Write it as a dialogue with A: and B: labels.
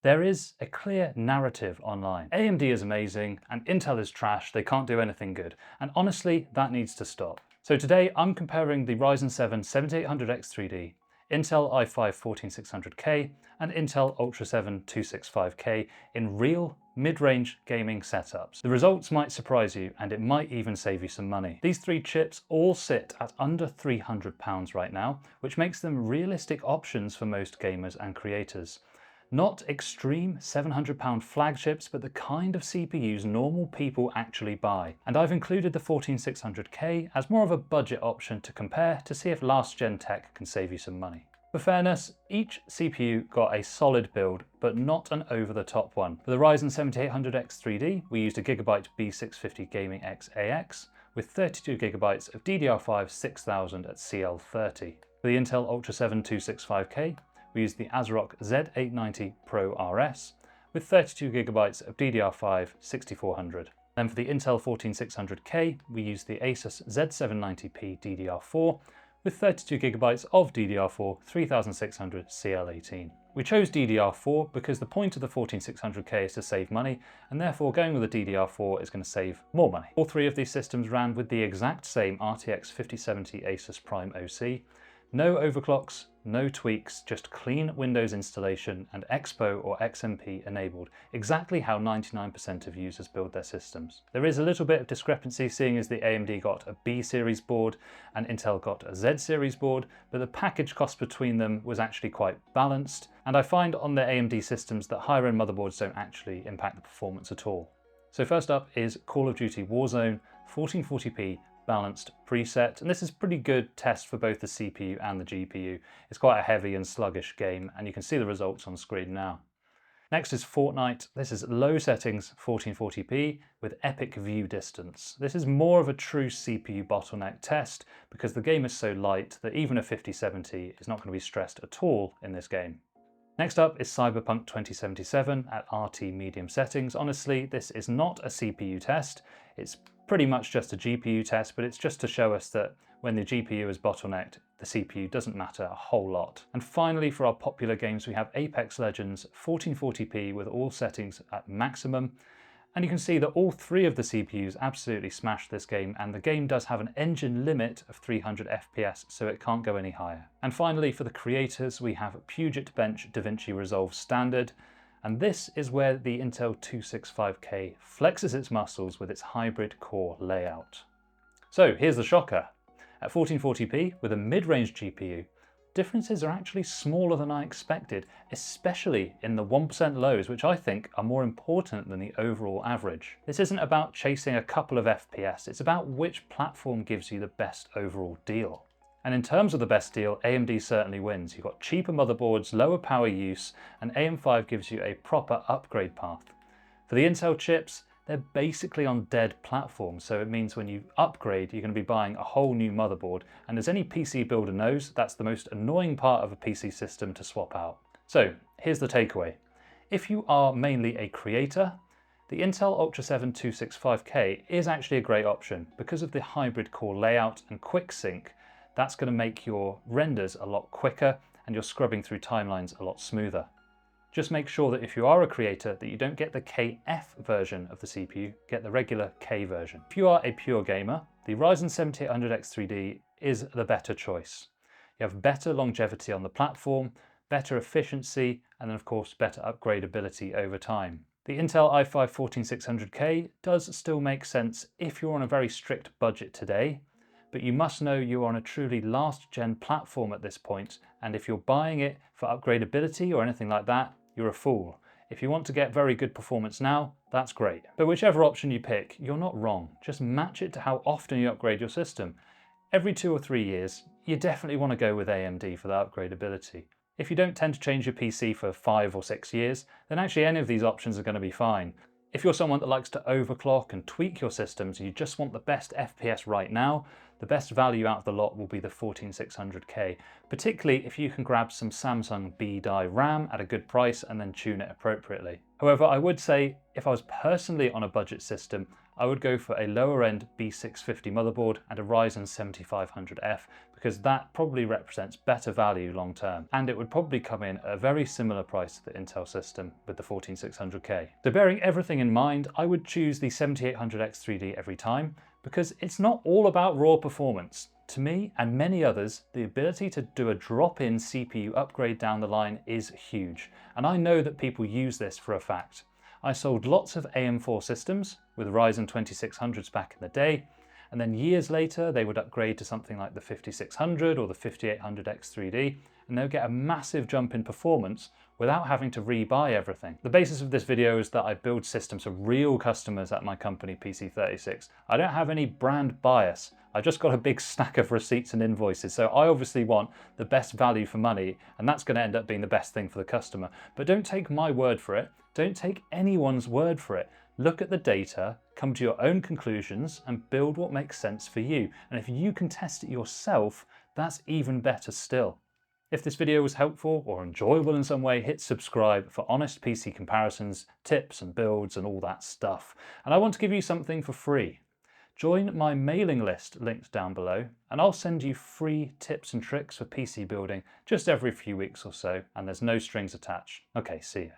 A: There is a clear narrative online. AMD is amazing and Intel is trash, they can't do anything good. And honestly, that needs to stop. So today I'm comparing the Ryzen 7 7800X3D, Intel i5-14600K and Intel Ultra 7 265K in real mid-range gaming setups. The results might surprise you and it might even save you some money. These three chips all sit at under £300 right now, which makes them realistic options for most gamers and creators. Not extreme £700 flagships, but the kind of CPUs normal people actually buy. And I've included the 14600K as more of a budget option to compare to see if last gen tech can save you some money. For fairness, each CPU got a solid build, but not an over-the-top one. For the Ryzen 7800X3D, we used a Gigabyte B650 Gaming X-AX with 32GB of DDR5 6000 at CL30. For the Intel Ultra 7 265K, we used the ASRock Z890 Pro RS with 32GB of DDR5 6400. Then for the Intel 14600K, we used the Asus Z790P DDR4 with 32GB of DDR4 3600 CL18. We chose DDR4 because the point of the 14600K is to save money, and therefore going with a DDR4 is going to save more money. All three of these systems ran with the exact same RTX 5070 Asus Prime OC. No overclocks, no tweaks, just clean Windows installation and Expo or XMP enabled, exactly how 99% of users build their systems. There is a little bit of discrepancy seeing as the AMD got a B series board and Intel got a Z series board, but the package cost between them was actually quite balanced, and I find on the AMD systems that higher end motherboards don't actually impact the performance at all. So first up is Call of Duty Warzone 1440p balanced preset, and this is pretty good test for both the CPU and the GPU. It's quite a heavy and sluggish game, and you can see the results on screen now. Next is Fortnite. This is low settings 1440p with epic view distance. This is more of a true CPU bottleneck test because the game is so light that even a 5070 is not going to be stressed at all in this game. Next up is Cyberpunk 2077 at RT medium settings. Honestly, this is not a CPU test. It's pretty much just a GPU test, but it's just to show us that when the GPU is bottlenecked, the CPU doesn't matter a whole lot. And finally, for our popular games, we have Apex Legends 1440p with all settings at maximum. And you can see that all three of the CPUs absolutely smashed this game, and the game does have an engine limit of 300 FPS, so it can't go any higher. And finally, for the creators, we have PugetBench Davinci Resolve Standard, and this is where the Intel 265K flexes its muscles with its hybrid core layout. So here's the shocker. At 1440p with a mid-range GPU, differences are actually smaller than I expected, especially in the 1% lows, which I think are more important than the overall average. This isn't about chasing a couple of FPS, it's about which platform gives you the best overall deal. And in terms of the best deal, AMD certainly wins. You've got cheaper motherboards, lower power use, and AM5 gives you a proper upgrade path. For the Intel chips, they're basically on dead platforms, so it means when you upgrade, you're going to be buying a whole new motherboard, and as any PC builder knows, that's the most annoying part of a PC system to swap out. So here's the takeaway. If you are mainly a creator, the Intel Ultra 7 265K is actually a great option because of the hybrid core layout and quick sync. That's going to make your renders a lot quicker and your scrubbing through timelines a lot smoother. Just make sure that if you are a creator that you don't get the KF version of the CPU, get the regular K version. If you are a pure gamer, the Ryzen 7800X3D is the better choice. You have better longevity on the platform, better efficiency, and then of course better upgradability over time. The Intel i5-14600K does still make sense if you're on a very strict budget today, but you must know you're on a truly last-gen platform at this point, and if you're buying it for upgradability or anything like that, you're a fool. If you want to get very good performance now, that's great. But whichever option you pick, you're not wrong. Just match it to how often you upgrade your system. Every 2 or 3 years, you definitely want to go with AMD for that upgradability. If you don't tend to change your PC for 5 or 6 years, then actually any of these options are going to be fine. If you're someone that likes to overclock and tweak your systems and you just want the best FPS right now, the best value out of the lot will be the 14600K, particularly if you can grab some Samsung B-die RAM at a good price and then tune it appropriately. However, I would say if I was personally on a budget system, I would go for a lower end B650 motherboard and a Ryzen 7500F because that probably represents better value long term, and it would probably come in at a very similar price to the Intel system with the 14600K. So bearing everything in mind, I would choose the 7800X3D every time because it's not all about raw performance. To me and many others, the ability to do a drop-in CPU upgrade down the line is huge, and I know that people use this for a fact. I sold lots of AM4 systems with Ryzen 2600s back in the day, and then years later they would upgrade to something like the 5600 or the 5800X3D, and they'll get a massive jump in performance without having to rebuy everything. The basis of this video is that I build systems for real customers at my company PC36. I don't have any brand bias. I just got a big stack of receipts and invoices, so I obviously want the best value for money, and that's going to end up being the best thing for the customer. But don't take my word for it. Don't take anyone's word for it. Look at the data, come to your own conclusions, and build what makes sense for you. And if you can test it yourself, that's even better still. If this video was helpful or enjoyable in some way, hit subscribe for honest PC comparisons, tips and builds and all that stuff. And I want to give you something for free. Join my mailing list linked down below, and I'll send you free tips and tricks for PC building just every few weeks or so, and there's no strings attached. Okay, see ya.